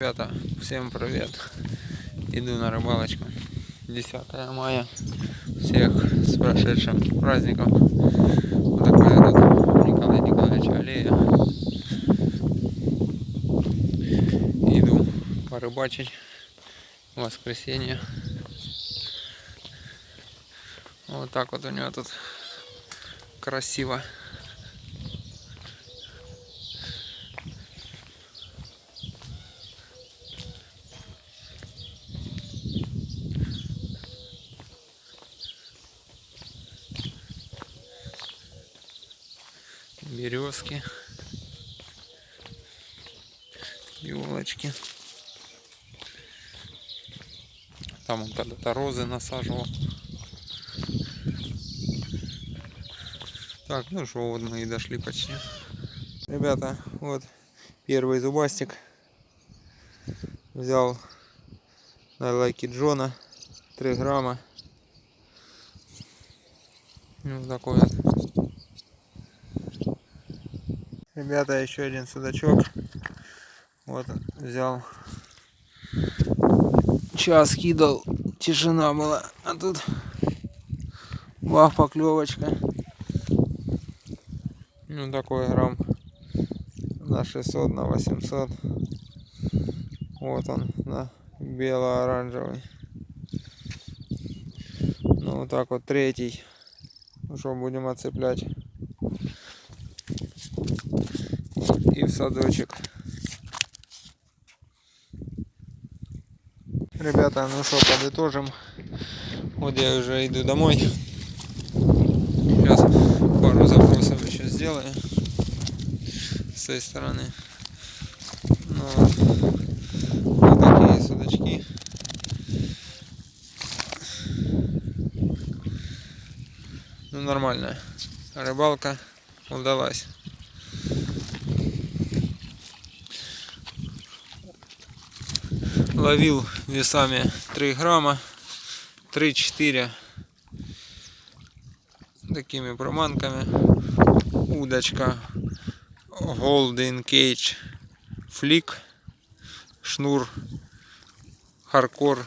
Ребята, всем привет! Иду на рыбалочку. 10 мая. Всех с прошедшим праздником. Вот такая тут Николая Николаевича аллея. Иду порыбачить в воскресенье. Вот так вот у него тут красиво. Березки, елочки. Там он когда-то розы насаживал. Так, ну что, вот мы и дошли почти. Ребята, вот первый зубастик. Взял на лайки Джона 3 грамма. Ну, такой вот. Ребята, еще один судачок. Вот взял. Час кидал, тишина была. А тут бах, поклевочка. Ну, такой грамм на 600, на 800. Вот он, на бело-оранжевый. Ну, вот так вот третий. Ну что, будем отцеплять. И в садочек. Ребята, ну что, подытожим. Вот я уже иду домой. Сейчас пару запросов еще сделаю с этой стороны. Ну, вот такие судачки. Ну, нормальная рыбалка удалась. Ловил весами 3 грамма, 3-4 такими приманками. Удочка Golden Cage Flick, шнур Hardcore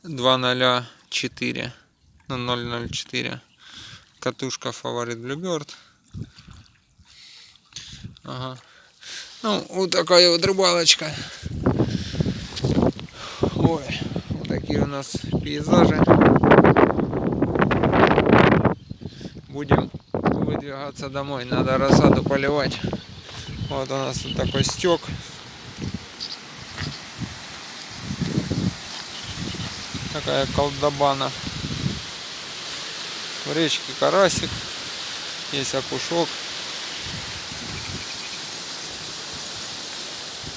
204, ну 004, катушка Favorite Bluebird. Ага. Ну, вот такая вот рыбалочка. Ой, вот такие у нас пейзажи. Будем выдвигаться домой. Надо рассаду поливать. Вот у нас тут такой стек. Такая колдобана. В речке карасик. Есть окушок.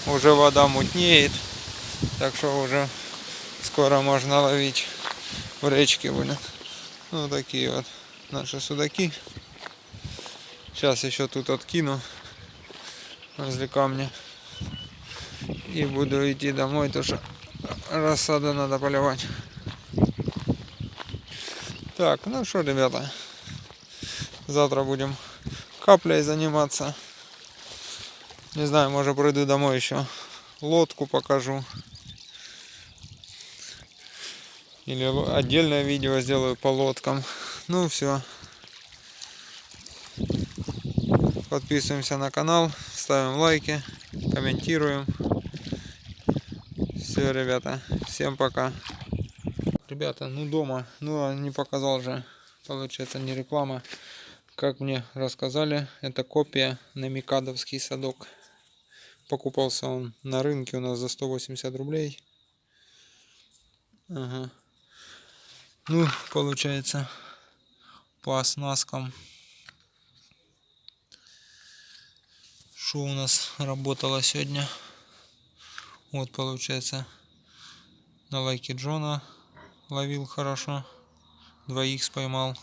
Уже вода мутнеет. Так что уже скоро можно ловить в речке будет. Ну, такие вот наши судаки. Сейчас еще тут откину возле камня. И буду идти домой, потому что рассаду надо поливать. Так, ну что, ребята. Завтра будем каплей заниматься. Не знаю, может пройду домой еще. Лодку покажу. Или отдельное видео сделаю по лодкам. Ну все. Подписываемся на канал, ставим лайки, комментируем. Все, ребята, всем пока. Ребята, ну дома, ну не показал же, получается не реклама. Как мне рассказали, это копия на Микадовский садок. Покупался он на рынке у нас за 180 рублей. Ага. Ну, получается, по оснасткам. Что у нас работало сегодня? Вот, получается, на лайке Джона ловил хорошо. 2х поймал.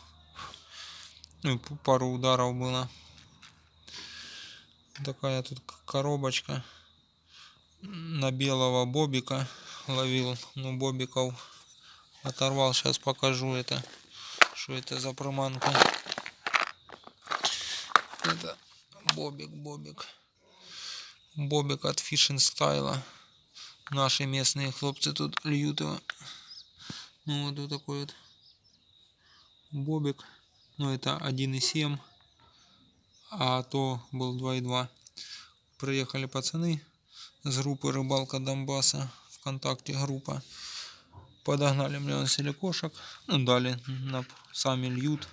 Ну, пару ударов было. Такая тут коробочка. На белого бобика ловил. Ну, бобиков оторвал. Сейчас покажу это. Что это за приманка. Это бобик. Бобик от Fishing Style. Наши местные хлопцы тут льют его. Ну вот такой вот бобик. Ну это 1,7, а то был 2,2. Приехали пацаны с группы «Рыбалка Донбасса», ВКонтакте группа. Подогнали мне он силикошек, ну дали, сами льют.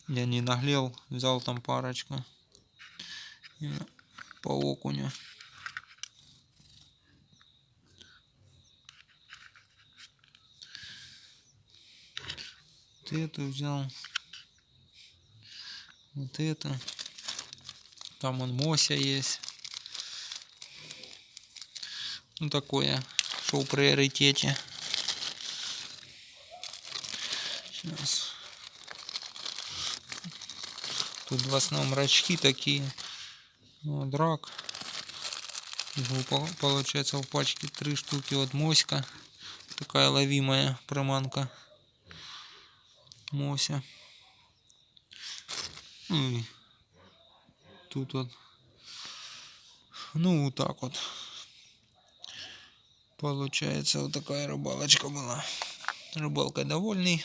Я не наглел, взял там парочку и по окуню. Вот эту взял, вот это. Там он Мося есть. Ну такое, что в приоритете. Сейчас. Тут в основном рачки такие. Ну, драк. Получается в пачке 3 штуки. Вот моська. Такая ловимая приманка. Мося. Ну, и тут вот. Ну вот так вот. Получается вот такая рыбалочка была. Рыбалкой довольный.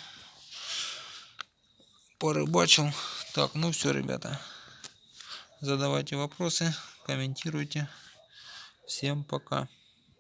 Порыбачил. Так, ну все, ребята. Задавайте вопросы, комментируйте. Всем пока.